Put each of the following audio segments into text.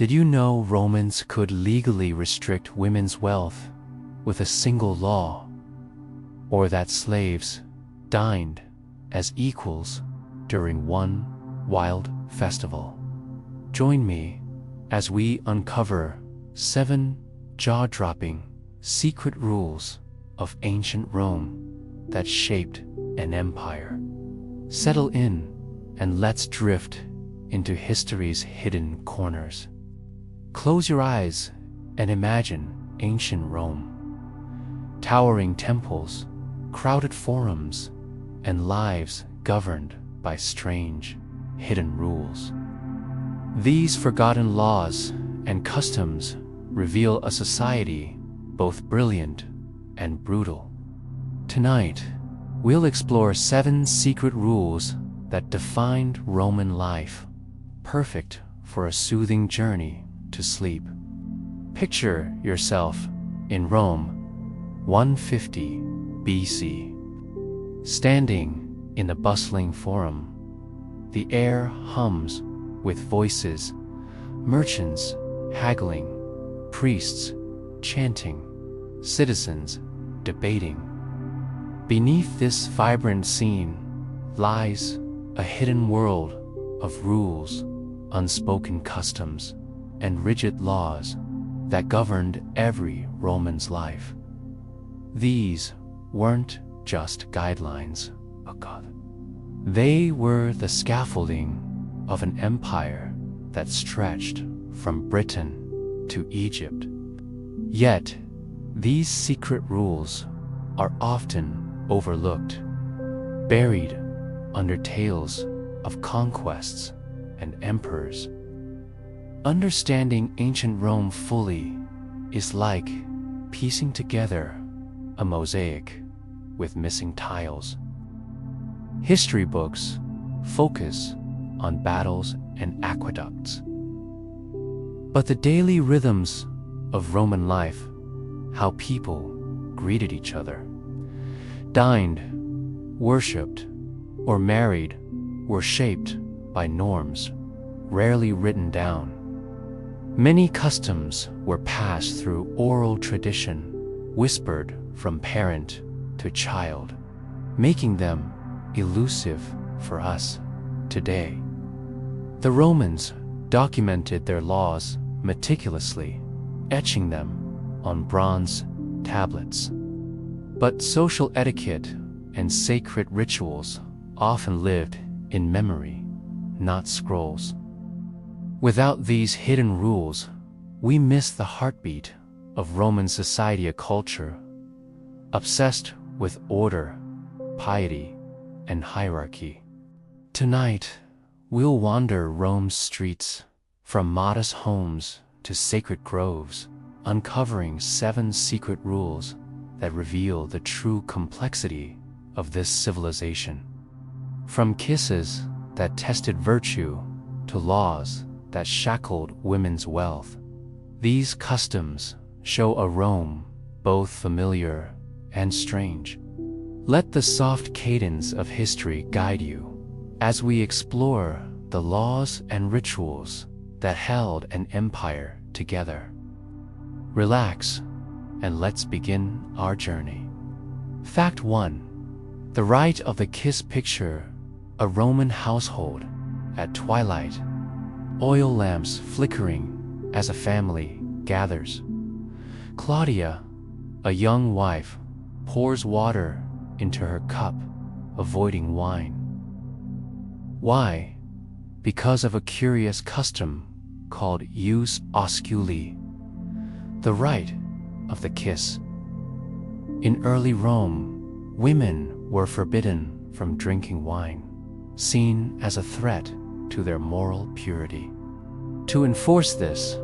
Did you know Romans could legally restrict women's wealth with a single law? Or that slaves dined as equals during one wild festival? Join me as we uncover 7 jaw-dropping secret rules of ancient Rome that shaped an empire. Settle in and let's drift into history's hidden corners. Close your eyes and imagine ancient Rome. Towering temples, crowded forums, and lives governed by strange, hidden rules. These forgotten laws and customs reveal a society both brilliant and brutal. Tonight, we'll explore 7 secret rules that defined Roman life, perfect for a soothing journey to sleep. Picture yourself in Rome, 150 BC. Standing in the bustling forum, the air hums with voices, merchants haggling, priests chanting, citizens debating. Beneath this vibrant scene lies a hidden world of rules, unspoken customs, and rigid laws that governed every Roman's life. These weren't just guidelines, they were the scaffolding of an empire that stretched from Britain to Egypt. Yet, these secret rules are often overlooked, buried under tales of conquests and emperors. Understanding ancient Rome fully is like piecing together a mosaic with missing tiles. History books focus on battles and aqueducts, but the daily rhythms of Roman life, how people greeted each other, dined, worshipped, or married, were shaped by norms rarely written down. Many customs were passed through oral tradition, whispered from parent to child, making them elusive for us today. The Romans documented their laws meticulously, etching them on bronze tablets. But social etiquette and sacred rituals often lived in memory, not scrolls. Without these hidden rules, we miss the heartbeat of Roman society, a culture obsessed with order, piety, and hierarchy. Tonight, we'll wander Rome's streets, from modest homes to sacred groves, uncovering 7 secret rules that reveal the true complexity of this civilization. From kisses that tested virtue to laws that shackled women's wealth, these customs show a Rome both familiar and strange. Let the soft cadence of history guide you as we explore the laws and rituals that held an empire together. Relax, and let's begin our journey. Fact 1. The rite of the kiss. Picture a Roman household at twilight, oil lamps flickering as a family gathers. Claudia, a young wife, pours water into her cup, avoiding wine. Why? Because of a curious custom called Ius Osculi, the rite of the kiss. In early Rome, women were forbidden from drinking wine, seen as a threat to their moral purity. To enforce this,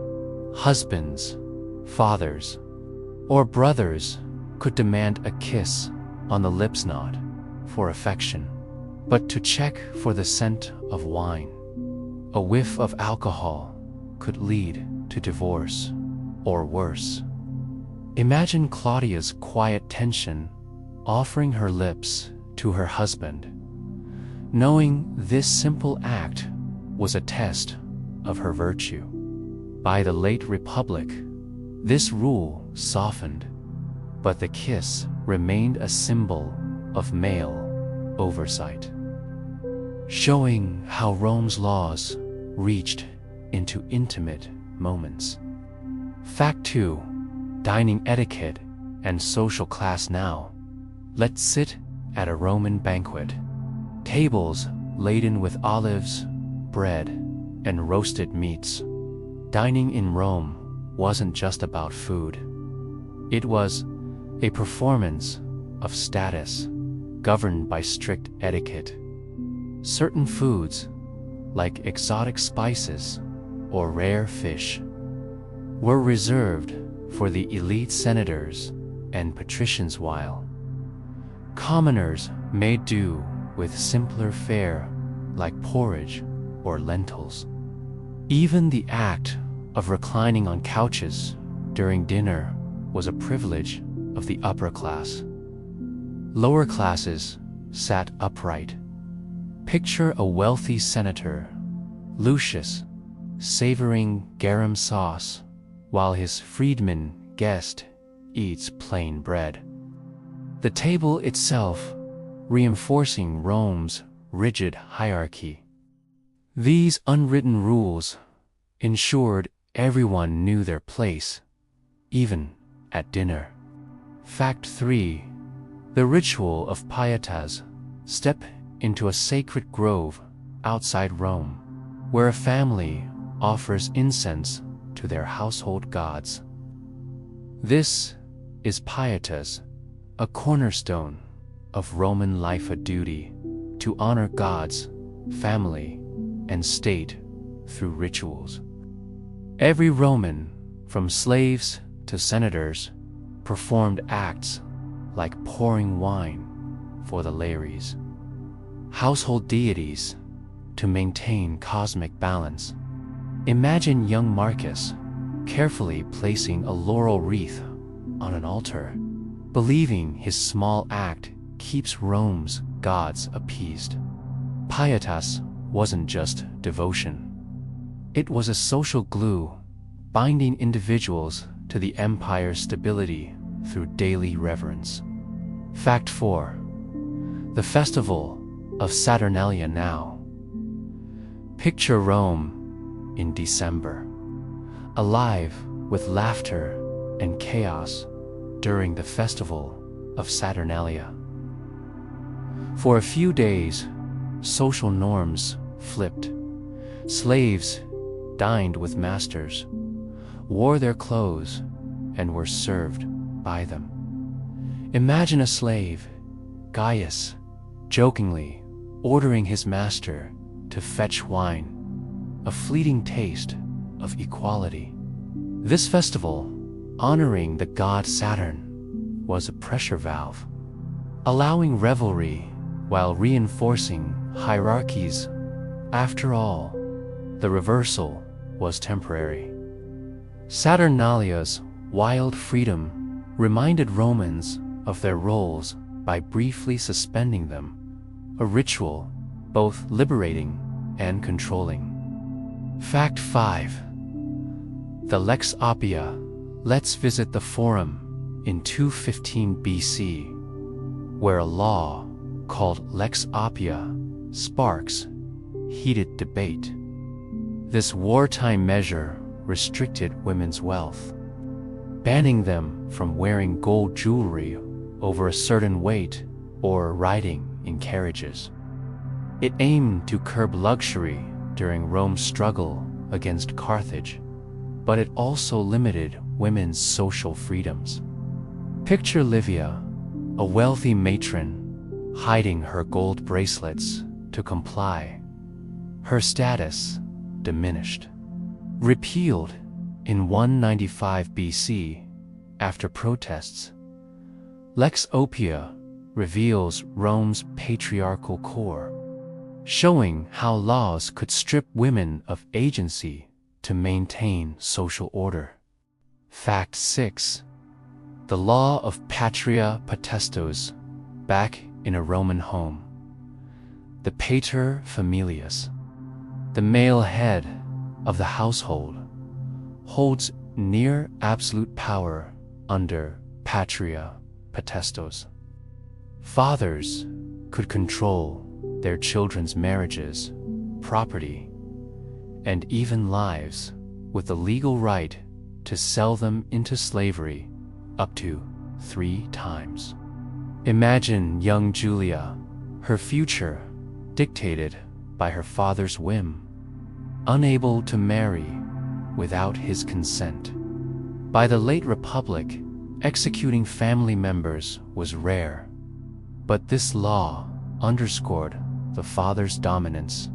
husbands, fathers, or brothers could demand a kiss on the lips, not for affection, but to check for the scent of wine. A whiff of alcohol could lead to divorce, or worse. Imagine Claudia's quiet tension, offering her lips to her husband, knowing this simple act was a test of her virtue. By the late Republic, this rule softened, but the kiss remained a symbol of male oversight, showing how Rome's laws reached into intimate moments. Fact 2. Dining etiquette and social class now. Let's sit at a Roman banquet. Tables laden with olives, bread, and roasted meats. Dining in Rome wasn't just about food. It was a performance of status, governed by strict etiquette. Certain foods, like exotic spices or rare fish, were reserved for the elite senators and patricians, while commoners made do with simpler fare like porridge or lentils. Even the act of reclining on couches during dinner was a privilege of the upper class. Lower classes sat upright. Picture a wealthy senator, Lucius, savoring garum sauce, while his freedman guest eats plain bread. The table itself reinforcing Rome's rigid hierarchy. These unwritten rules ensured everyone knew their place, even at dinner. Fact 3. The ritual of Pietas. Step into a sacred grove outside Rome, where a family offers incense to their household gods. This is Pietas, a cornerstone of Roman life, a duty to honor gods, family, and state through rituals. Every Roman, from slaves to senators, performed acts like pouring wine for the Lares, household deities, to maintain cosmic balance. Imagine young Marcus carefully placing a laurel wreath on an altar, believing his small act keeps Rome's gods appeased. Pietas wasn't just devotion. It was a social glue, binding individuals to the empire's stability through daily reverence. Fact 4. The festival of Saturnalia now. Picture Rome in December, alive with laughter and chaos during the festival of Saturnalia. For a few days, social norms flipped. Slaves dined with masters, wore their clothes, and were served by them. Imagine a slave, Gaius, jokingly ordering his master to fetch wine, a fleeting taste of equality. This festival, honoring the god Saturn, was a pressure valve, allowing revelry while reinforcing hierarchies. After all, the reversal was temporary. Saturnalia's wild freedom reminded Romans of their roles by briefly suspending them, a ritual both liberating and controlling. Fact 5. The Lex Oppia. Let's visit the Forum in 215 BC, where a law called Lex Oppia sparks heated debate. This wartime measure restricted women's wealth, banning them from wearing gold jewelry over a certain weight or riding in carriages. It aimed to curb luxury during Rome's struggle against Carthage, but it also limited women's social freedoms. Picture Livia, a wealthy matron, hiding her gold bracelets to comply. Her status diminished. Repealed in 195 BC after protests, Lex Oppia reveals Rome's patriarchal core, showing how laws could strip women of agency to maintain social order. Fact 6. The law of Patria Potestas, back in a Roman home. The pater familias, the male head of the household, holds near absolute power under Patria Potestas. Fathers could control their children's marriages, property, and even lives, with the legal right to sell them into slavery up to 3 times. Imagine young Julia, her future dictated by her father's whim, unable to marry without his consent. By the late Republic, executing family members was rare, but this law underscored the father's dominance,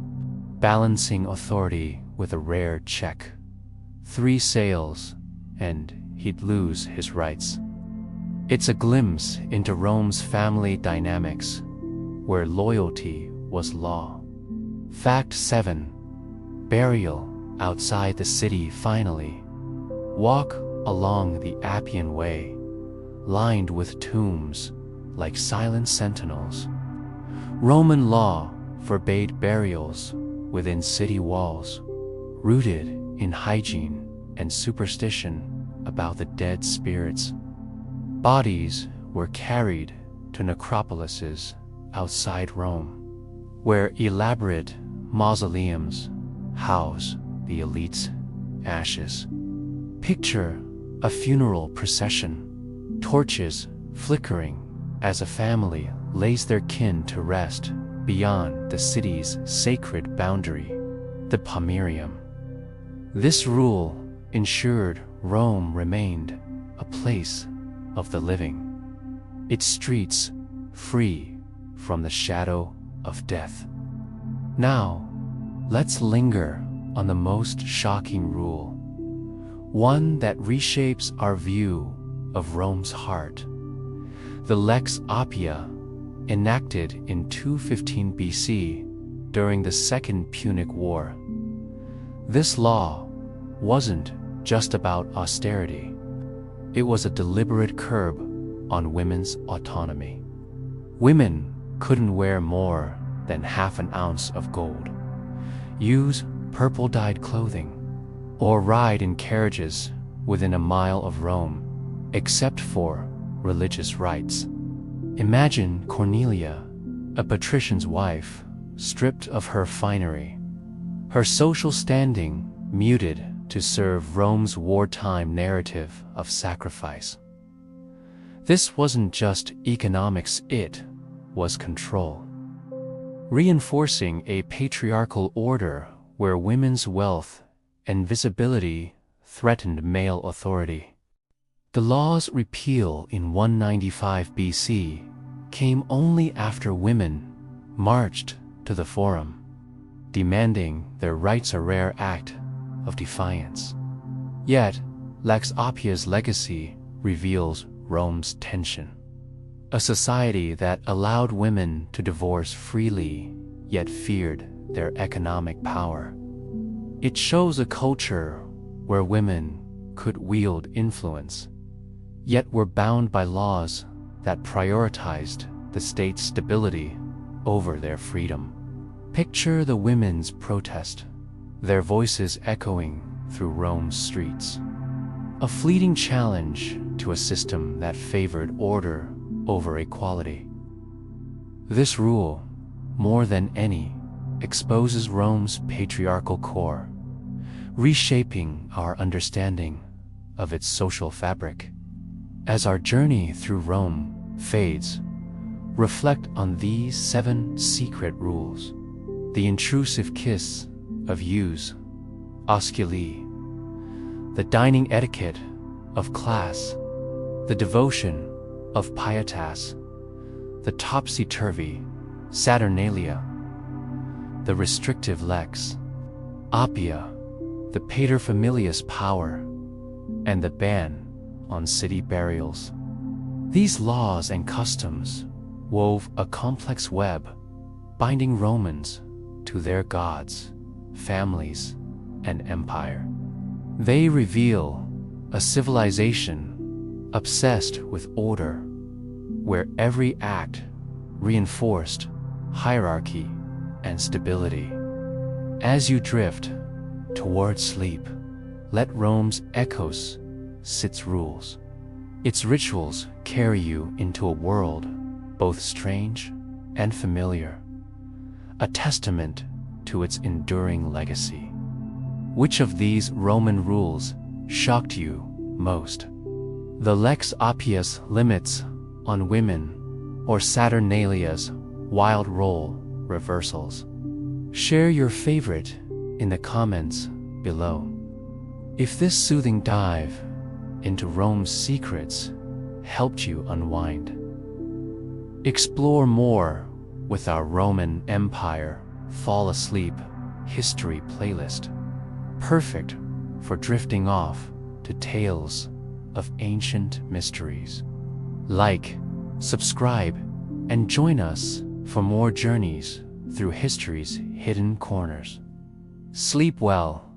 balancing authority with a rare check. 3 sales, and he'd lose his rights. It's a glimpse into Rome's family dynamics, where loyalty was law. Fact 7. Burial outside the city. Finally, walk along the Appian Way, lined with tombs like silent sentinels. Roman law forbade burials within city walls, rooted in hygiene and superstition about the dead spirits. Bodies were carried to necropolises outside Rome, where elaborate mausoleums house the elite's ashes. Picture a funeral procession, torches flickering as a family lays their kin to rest beyond the city's sacred boundary, the Pomerium. This rule ensured Rome remained a place of the living, its streets free from the shadow of death. Now, let's linger on the most shocking rule, one that reshapes our view of Rome's heart. The Lex Oppia, enacted in 215 BC during the Second Punic War. This law wasn't just about austerity. It was a deliberate curb on women's autonomy. Women couldn't wear more than half an ounce of gold, use purple-dyed clothing, or ride in carriages within a mile of Rome, except for religious rites. Imagine Cornelia, a patrician's wife, stripped of her finery, her social standing muted to serve Rome's wartime narrative of sacrifice. This wasn't just economics, it was control, reinforcing a patriarchal order where women's wealth and visibility threatened male authority. The law's repeal in 195 BC came only after women marched to the Forum, demanding their rights, a rare act of defiance. Yet, Lex Oppia's legacy reveals Rome's tension. A society that allowed women to divorce freely, yet feared their economic power. It shows a culture where women could wield influence, yet were bound by laws that prioritized the state's stability over their freedom. Picture the women's protest, their voices echoing through Rome's streets. A fleeting challenge to a system that favored order over equality. This rule, more than any, exposes Rome's patriarchal core, reshaping our understanding of its social fabric. As our journey through Rome fades, reflect on these 7 secret rules: the intrusive kiss of Ius Osculi, the dining etiquette of class, the devotion of Pietas, the topsy-turvy Saturnalia, the restrictive Lex Oppia, the paterfamilias power, and the ban on city burials. These laws and customs wove a complex web, binding Romans to their gods, families, and empire. They reveal a civilization obsessed with order, where every act reinforced hierarchy and stability. As you drift towards sleep, let Rome's echoes its rules. Its rituals carry you into a world both strange and familiar, a testament to its enduring legacy. Which of these Roman rules shocked you most? The Lex Oppia's limits on women, or Saturnalia's wild role reversals? Share your favorite in the comments below. If this soothing dive into Rome's secrets helped you unwind, explore more with our Roman Empire Fall Asleep History playlist, perfect for drifting off to tales of ancient mysteries. Like, subscribe, and join us for more journeys through history's hidden corners. Sleep well,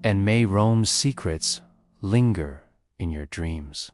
and may Rome's secrets linger in your dreams.